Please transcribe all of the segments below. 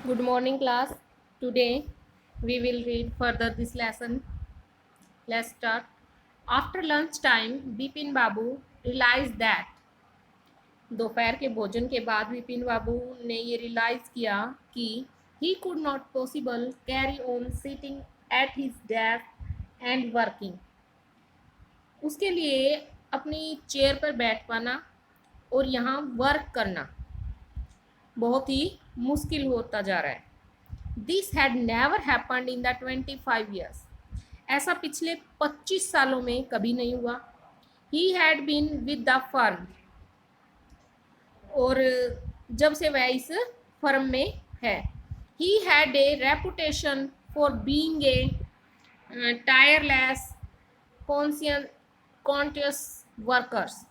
Good morning, class. Today we will read further this lesson. Let's start. After lunch time, Bipin Babu realized that दोपहर के भोजन के बाद विपिन बाबू ने ये रियलाइज किया कि he could not possible carry on sitting at his desk and working. उसके लिए अपनी चेयर पर बैठ पाना और यहाँ वर्क करना बहुत ही मुश्किल होता जा रहा है. This had never happened in the 25 years. ऐसा पिछले 25 सालों में कभी नहीं हुआ. He had been with the firm. और जब से वह इस फर्म में है. He had a reputation for being a tireless conscious workers.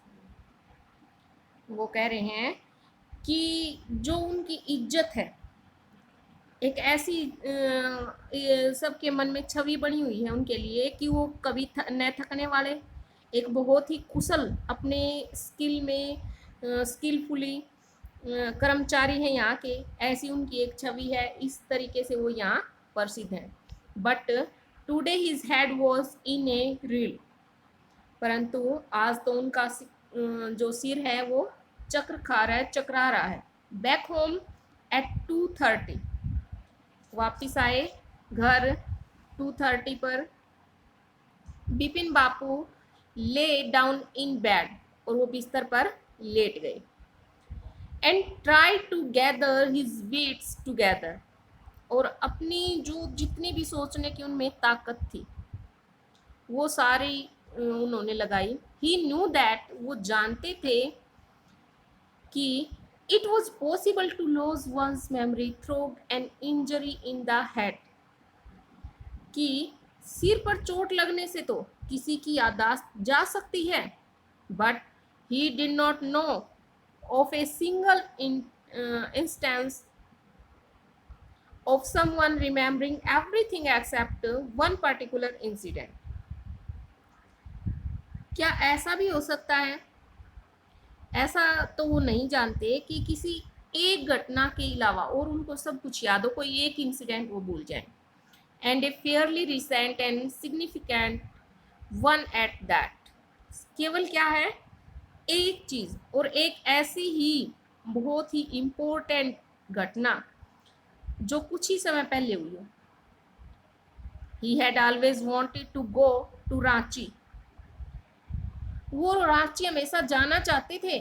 वो कह रहे हैं कि जो उनकी इज्जत है, एक ऐसी सबके मन में छवि बनी हुई है उनके लिए कि वो कभी न थकने वाले, एक बहुत ही कुशल अपने स्किल में स्किलफुली कर्मचारी हैं यहाँ के, ऐसी उनकी एक छवि है. इस तरीके से वो यहाँ प्रसिद्ध हैं. But today his head was in A reel. परंतु आज तो उनका जो सिर है वो चक्र खा रहा है, चकरा रहा है. Back home at 2:30. वापिस आए घर 2:30 पर. बिपिन बापू ले डाउन इन बेड. और वो बिस्तर पर लेट गए. And try to gather his wits together. और अपनी जो जितनी भी सोचने की उनमें ताकत थी वो सारी उन्होंने लगाई. ही न्यू दैट. वो जानते थे कि it was possible to lose one's memory through an injury in the head. कि सिर पर चोट लगने से तो किसी की याददाश्त जा सकती है. But he did not know of a single instance of someone remembering everything except one particular incident. क्या ऐसा भी हो सकता है? ऐसा तो वो नहीं जानते कि किसी एक घटना के अलावा और उनको सब कुछ याद हो, कोई एक इंसिडेंट वो भूल जाए. And A Fairlie recent and significant one at that. केवल क्या है, एक चीज, और एक ऐसी ही बहुत ही इम्पोर्टेंट घटना जो कुछ ही समय पहले हुई हो. He had always wanted to go to Ranchi. वो रांची हमेशा जाना चाहते थे.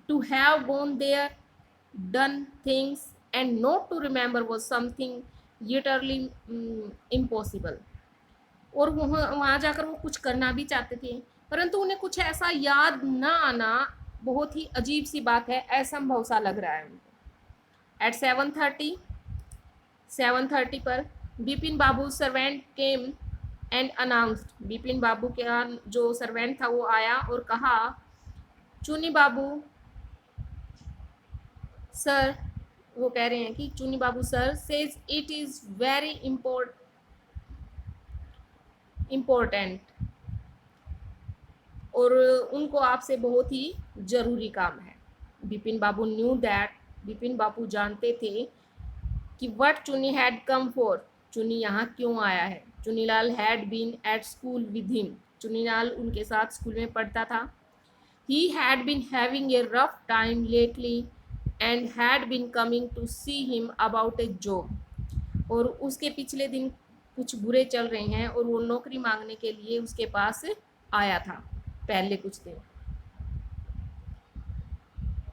To have gone there, done things, and not to remember was something utterly impossible. और वहाँ जाकर वो कुछ करना भी चाहते थे, परंतु उन्हें कुछ ऐसा याद ना आना बहुत ही अजीब सी बात है, असंभव सा लग रहा है उनको. एट 7:30 पर Bipin Babu servant came and announced. Bipin Babu का जो सर्वेंट था वो आया और कहा, चुनी बाबू सर. वो कह रहे हैं कि Chuni Babu sir says it is very important. और उनको आपसे बहुत ही जरूरी काम है. Bipin Babu knew that. बिपिन बाबू जानते थे कि व्हाट चुनी हैड कम फॉर. चुनी यहाँ क्यों आया है. Chunilal had been at school with him. Chunilal उनके साथ स्कूल में पढ़ता था. He had been having a rough time lately and had been coming to see him about a job. और उसके पिछले दिन कुछ बुरे चल रहे हैं और वो नौकरी मांगने के लिए उसके पास आया था पहले कुछ दिन.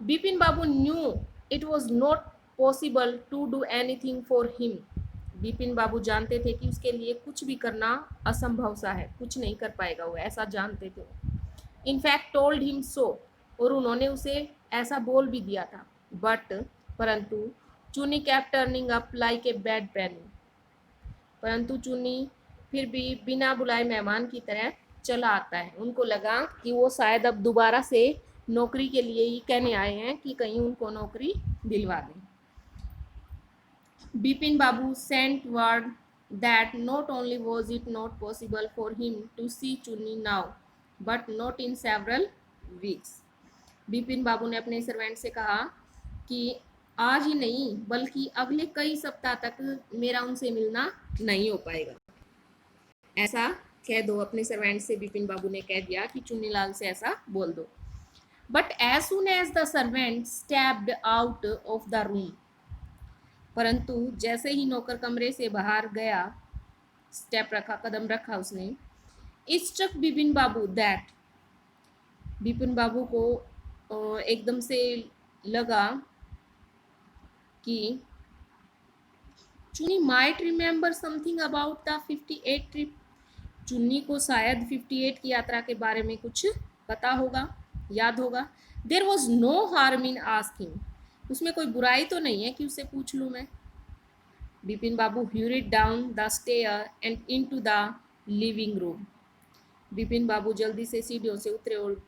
Bipin Babu knew it was not possible to do anything for him. Bipin Babu जानते थे कि उसके लिए कुछ भी करना असंभव सा है, कुछ नहीं कर पाएगा वो, ऐसा जानते थे. In fact told him so. और उन्होंने उसे ऐसा बोल भी दिया था. बट परंतु Chuni kept turning up like a bad penny. परंतु चुनी फिर भी बिना बुलाए मेहमान की तरह चला आता है. उनको लगा कि वो शायद अब दोबारा से नौकरी के लिए ही कहने आए हैं कि कहीं उनको नौकरी दिलवा दें. Bipin Babu sent word that not only was it not possible for him to see Chuni now but not in several weeks. Bipin Babu ने अपने सर्वेंट से कहा कि आज ही नहीं बल्कि अगले कई सप्ताह तक मेरा उनसे मिलना नहीं हो पाएगा। ऐसा कह दो अपने सर्वेंट से, बिपिन बाबू ने कह दिया कि चुन्नीलाल से ऐसा बोल दो। But as soon as the servant stepped out of the room, परंतु जैसे ही नौकर कमरे से बाहर गया, स्टेप रखा, कदम रखा उसने, it struck Bipin Babu that, Bipin Babu को एकदम से लगा कि Chunni might remember something about the 58 trip, Chunni को शायद 58 की यात्रा के बारे में कुछ पता होगा, याद होगा। There was no harm in asking, उसमें कोई बुराई तो नहीं है कि उससे पूछ लूँ मैं। बिपिन बाबू hurried down the stair and into the living room, Bipin बाबू जल्दी से सीढ़ियों से उतरे और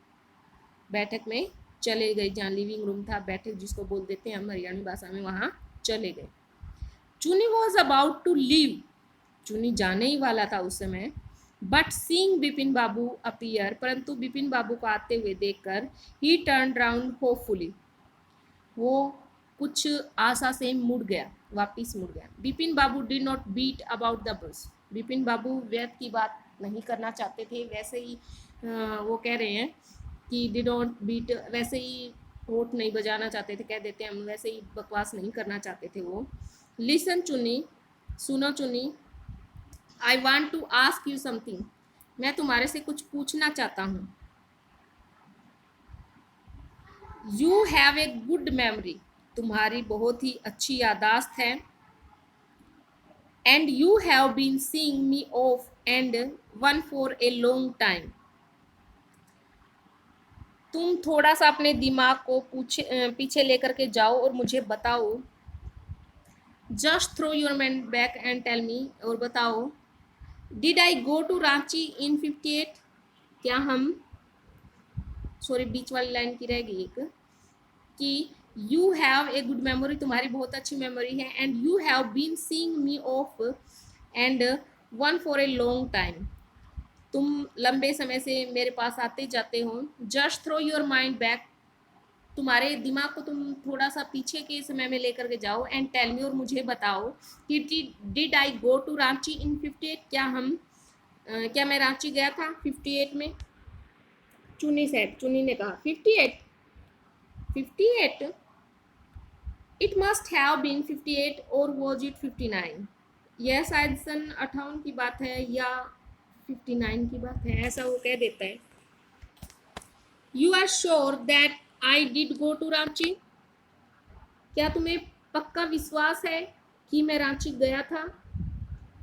बैठक में चले गए, जहाँ लिविंग रूम था, बैठक जिसको बोल देते हैं हम हरियाणवी भाषा में, वहाँ चले गए। चुनी वॉज अबाउट टू लीव, चुनी जाने ही वाला था उस समय। But seeing Bipin Babu appear, परंतु बिपिन बाबू को आते हुए देखकर ही टर्न राउंड होपफुली, वो कुछ आशा से मुड़ गया, वापिस मुड़ गया। Bipin Babu did not beat about the bush, Bipin Babu व्यर्थ की बात नहीं करना चाहते थे, वैसे ही वो कह रहे हैं कि डिड नॉट बीट, वैसे ही होठ नहीं बजाना चाहते थे, कह देते हैं हम, वैसे ही बकवास नहीं करना चाहते थे वो। लिसन चुनी, सुनो Chuni, I want to ask you something, मैं तुम्हारे से कुछ पूछना चाहता हूँ। You have a good memory, तुम्हारी बहुत ही अच्छी यादाश्त है। And you have been seeing me off and on for a long time, तुम थोड़ा सा अपने दिमाग को पीछे लेकर के जाओ और मुझे बताओ। Just throw your mind back and tell me, और बताओ, did I go to Ranchi in 58, क्या हम, सॉरी बीच वाली लाइन की रह गई एक, कि you have a good memory, तुम्हारी बहुत अच्छी मेमोरी है, and you have been seeing me off and on for a long time, तुम लंबे समय से मेरे पास आते जाते हो। Just throw your mind back, तुम्हारे दिमाग को तुम थोड़ा सा पीछे के समय में लेकर के जाओ, एंड टेल मी, और मुझे बताओ कि did I go to Ranchi in 58, क्या हम क्या मैं रांची गया था 58 में। चुनी सेट, चुनी ने कहा 58, 58, इट मस्ट हैव बीन 58 और वॉज इट 59, यह शायद सन 58 की बात है या 59 की बात है, ऐसा वो कह देता है। You are sure that I did go to Ranchi, क्या तुम्हें पक्का विश्वास है कि मैं रांची गया था।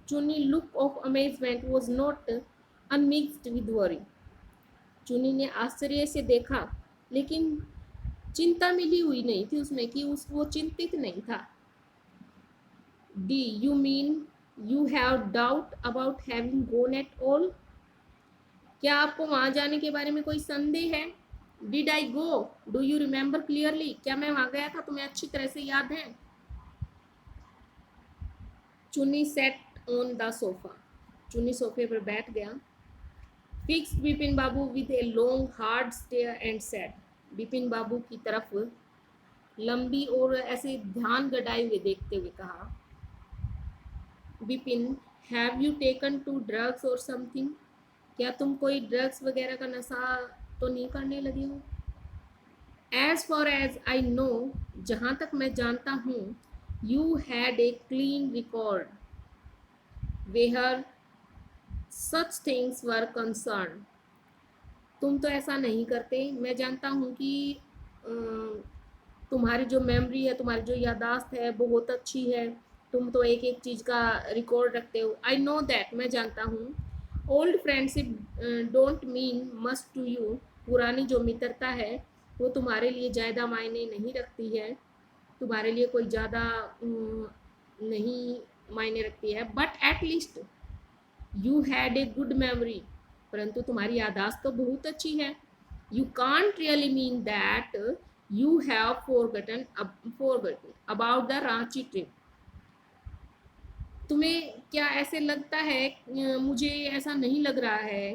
Chuni look of amazement was not unmixed with worry, Chuni ने आश्चर्य से देखा, लेकिन चिंता मिली हुई नहीं थी उसमें, कि वो चिंतित नहीं था। Do you mean you have doubt about having gone at all, क्या आपको वहां जाने के बारे में कोई संदेह है। Did I go, do you remember clearly, क्या मैं वहां गया था, तुम्हें अच्छी तरह से याद है। चुनी सेट ऑन द सोफा, चुनी सोफे पर बैठ गया। Fix Bipin Babu with a long hard stare and said, Bipin Babu की तरफ लंबी और ऐसे ध्यान गड़ाए हुए देखते हुए कहा, Bipin have you taken to drugs or something, क्या तुम कोई ड्रग्स वगैरह का नशा तो नहीं करने लगे हो। As far as I know, जहाँ तक मैं जानता हूँ, you had a clean record where such things were concerned, तुम तो ऐसा नहीं करते, मैं जानता हूँ कि तुम्हारी जो मेमोरी है, तुम्हारी जो यादाश्त है बहुत अच्छी है, तुम तो एक एक चीज़ का रिकॉर्ड रखते हो। आई नो दैट, मैं जानता हूँ। Old friendship don't mean much to you, पुरानी जो मित्रता है वो तुम्हारे लिए ज़्यादा मायने नहीं रखती है, तुम्हारे लिए कोई ज़्यादा नहीं मायने रखती है। But at least you had A good memory, परंतु तुम्हारी यादाश्त तो बहुत अच्छी है। You can't really mean that you have forgotten about the Ranchi trip, तुम्हें क्या ऐसे लगता है, मुझे ऐसा नहीं लग रहा है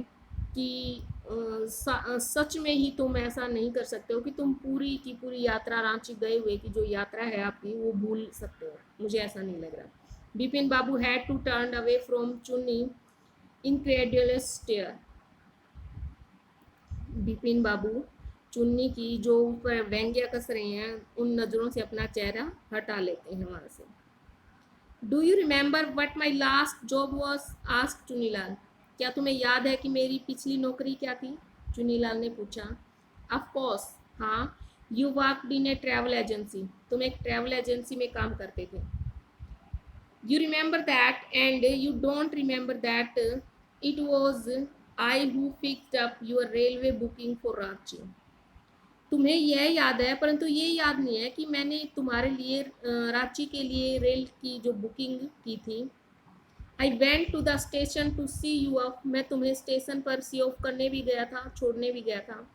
कि सच में ही तुम ऐसा नहीं कर सकते हो कि तुम पूरी की पूरी यात्रा, रांची गए हुए की जो यात्रा है आपकी, वो भूल सकते हो। मुझे ऐसा नहीं लग रहा। Bipin Babu had to turn away from Chunni incredulous stare. Bipin Babu Chunni की जो ऊपर व्यंग्य कस रहे हैं, उन नज़रों से अपना चेहरा हटा लेते हैं वहां से। Do you remember what my last job was, ask Chunilal. क्या तुम्हें याद है कि मेरी पिछली नौकरी क्या थी? चुनीलाल ने पूछा। ऑफ कोर्स, हाँ। You worked in A travel agency. तुम एक ट्रैवल एजेंसी में काम करते थे। You remember that, and you don't remember that it was I who fixed up your railway booking for Ranchi. तुम्हें यह याद है, परंतु ये याद नहीं है कि मैंने तुम्हारे लिए रांची के लिए रेल की जो बुकिंग की थी। I went to the station to see you off. मैं तुम्हें स्टेशन पर सी ऑफ करने भी गया था, छोड़ने भी गया था।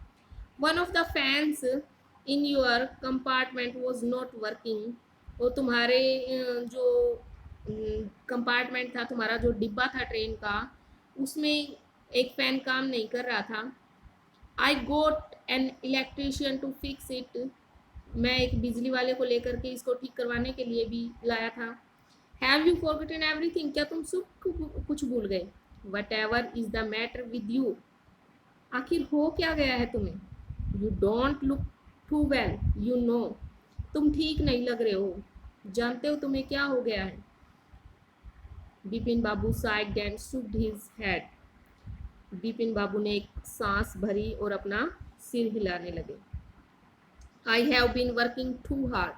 One of the fans in your compartment was not working. वो तुम्हारे जो कंपार्टमेंट था, तुम्हारा जो डिब्बा था ट्रेन का, उसमें एक फ़ैन काम नहीं कर रहा था। I got an electrician to fix it. मैं एक बिजली वाले को लेकर के इसको ठीक करवाने के लिए भी लाया था। Have you forgotten everything. क्या तुम सब कुछ भूल गए? Whatever is the matter with you. आखिर हो क्या गया है तुम्हें? You don't look too well, you know. तुम ठीक नहीं लग रहे हो, जानते हो तुम्हें क्या हो गया है? Bipin Babu sighed and shook his head. Bipin Babu ने एक सांस भरी और अपना सिर हिलाने लगे। I have been working too hard.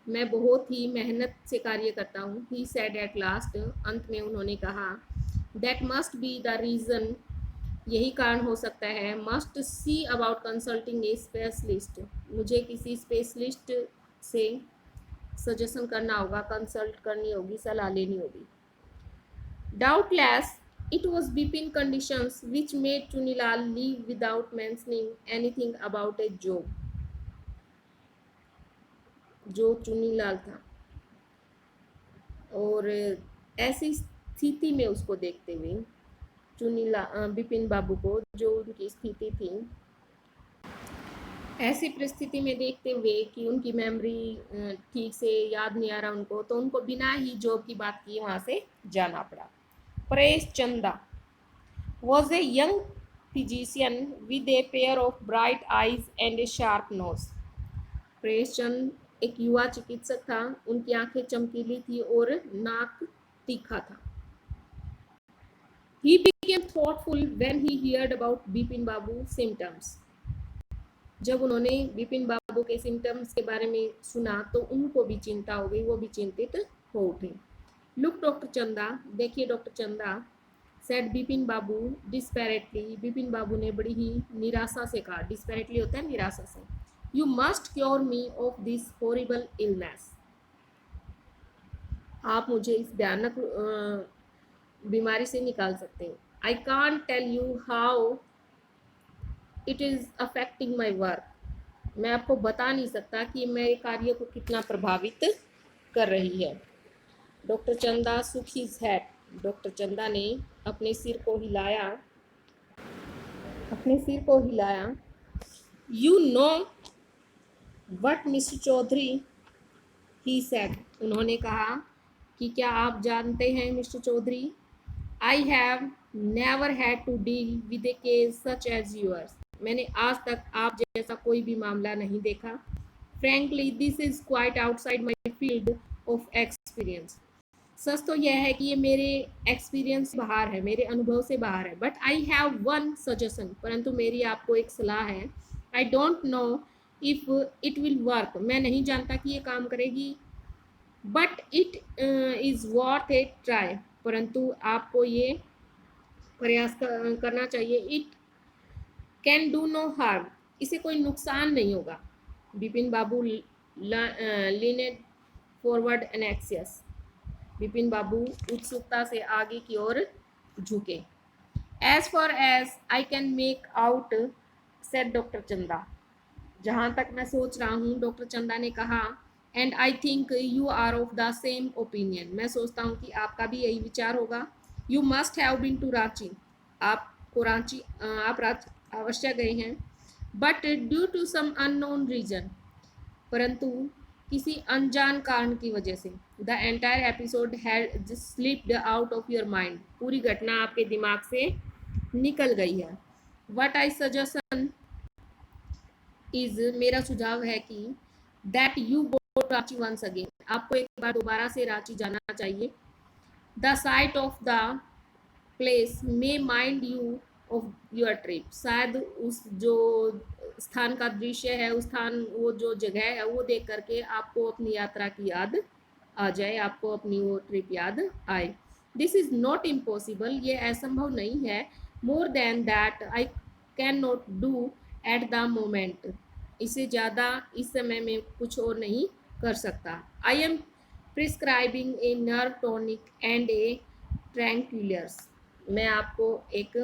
मैं बहुत ही मेहनत से कार्य करता हूँ। He said at last. अंत में उन्होंने कहा। That must be the reason. यही कारण हो सकता है। Must see about consulting a specialist. मुझे किसी स्पेशलिस्ट से सजेशन करना होगा, कंसल्ट करनी होगी, सलाह लेनी होगी। Doubtless it was Bipin conditions which made Chunilal leave without mentioning anything about a job. जो चुनीलाल था, और ऐसी स्थिति में उसको देखते हुए बिपिन बाबू को जो उनकी स्थिति थी, ऐसी परिस्थिति में देखते हुए कि उनकी मेमोरी ठीक से याद नहीं आ रहा उनको, तो उनको बिना ही जॉब की बात किए वहाँ से जाना पड़ा। परेश चंदा was a young physician with a pair of bright eyes and a sharp nose. Paresh चंद एक युवा चिकित्सक था। उनकी आंखें चमकीली थी और नाक तीखा था। He became thoughtful when he heard about Bipin Babu symptoms. जब उन्होंने बिपिन बाबू के सिम्टम्स के बारे में सुना तो उनको भी चिंता हो गई, वो भी चिंतित हो उठे। लुक डॉक्टर चंदा, देखिए डॉक्टर चंदा, सेड बिपिन बाबू डिस्पैरेटली। बिपिन बाबू ने बड़ी ही निराशा से कहा। डिस्पैरेटली होता है निराशा से। You must cure me of this horrible illness. आप मुझे इस भयानक बीमारी से निकाल सकते हैं। I can't tell you how it is affecting my work. मैं आपको बता नहीं सकता कि मेरे कार्य को कितना प्रभावित कर रही है। डॉक्टर चंदा सुख हिज हेड। डॉक्टर चंदा ने अपने सिर को हिलाया, you know what mister Chaudhary, he said. उन्होंने कहा कि क्या आप जानते हैं mister Chaudhary, I have never had to deal with a case such as yours. मैंने आज तक आप जैसा कोई भी मामला नहीं देखा। Frankly this is quite outside my field of experience. सच तो यह है कि ये मेरे एक्सपीरियंस बाहर है, मेरे अनुभव से बाहर है। But I have one suggestion, परंतु मेरी आपको एक सलाह है। I don't know if it will work. मैं नहीं जानता कि ये काम करेगी, but it is worth a try. परंतु आपको ये प्रयास करना चाहिए। It can do no harm. इसे कोई नुकसान नहीं होगा। Bipin Babu leaned forward and anxious. Bipin Babu उत्सुकता से आगे की ओर झुके। As far as I can make out, said doctor चंदा। जहाँ तक मैं सोच रहा हूँ, डॉक्टर चंदा ने कहा, and I think you are of the same opinion. मैं सोचता हूँ कि आपका भी यही विचार होगा। You must have been to Ranchi. आप अवश्य गए हैं, but due to some unknown reason, परंतु किसी अनजान कारण की वजह से the entire episode had slipped out of your mind, पूरी घटना आपके दिमाग से निकल गई है। व्हाट आई सजेशन इज, मेरा सुझाव है कि that you go to Ranchi once again, आपको एक बार दोबारा से रांची जाना चाहिए। The sight of the place may remind you of your trip, शायद उस जो स्थान का दृश्य है, उस स्थान वो जो जगह है वो देख करके आपको अपनी यात्रा की याद आ जाए, आपको अपनी वो ट्रिप याद आए। दिस इज़ नॉट इम्पॉसिबल, ये असंभव नहीं है। More than that I can not do at the moment, इससे ज़्यादा इस समय में कुछ और नहीं कर सकता। I am prescribing a nerve tonic and a tranquillisers, मैं आपको एक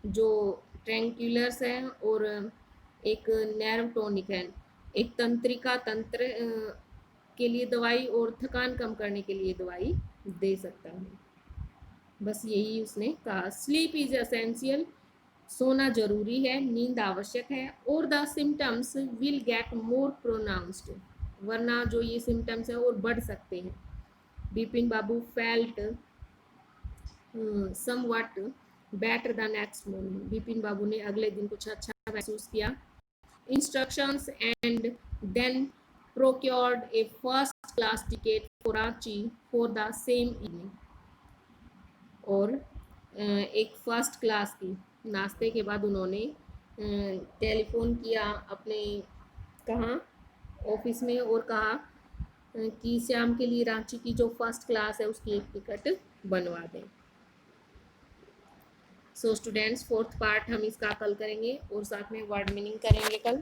जो ट्रैंक्विलर्स है और एक नर्व टॉनिक है, एक तंत्रिका तंत्र के लिए दवाई और थकान कम करने के लिए दवाई दे सकता हूँ। बस यही उसने कहा। स्लीप इज एसेंशियल, सोना जरूरी है, नींद आवश्यक है, और the symptoms will get more pronounced, वरना जो ये सिम्टम्स हैं और बढ़ सकते हैं। Bipin Babu felt somewhat better the next morning, Bipin Babu ने अगले दिन कुछ अच्छा महसूस किया। Instructions and then procured a first class ticket for Ranchi for the same evening, और एक फर्स्ट क्लास की, नाश्ते के बाद उन्होंने टेलीफोन किया अपने कहाँ ऑफिस में और कहा कि श्याम के लिए रांची की जो फर्स्ट क्लास है उसकी एक टिकट बनवा दें। सो स्टूडेंट्स, फोर्थ पार्ट हम इसका कल करेंगे और साथ में वर्ड मीनिंग करेंगे कल।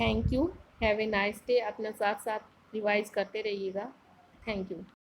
Thank you, have a nice day. अपना साथ साथ रिवाइज करते रहिएगा। Thank you.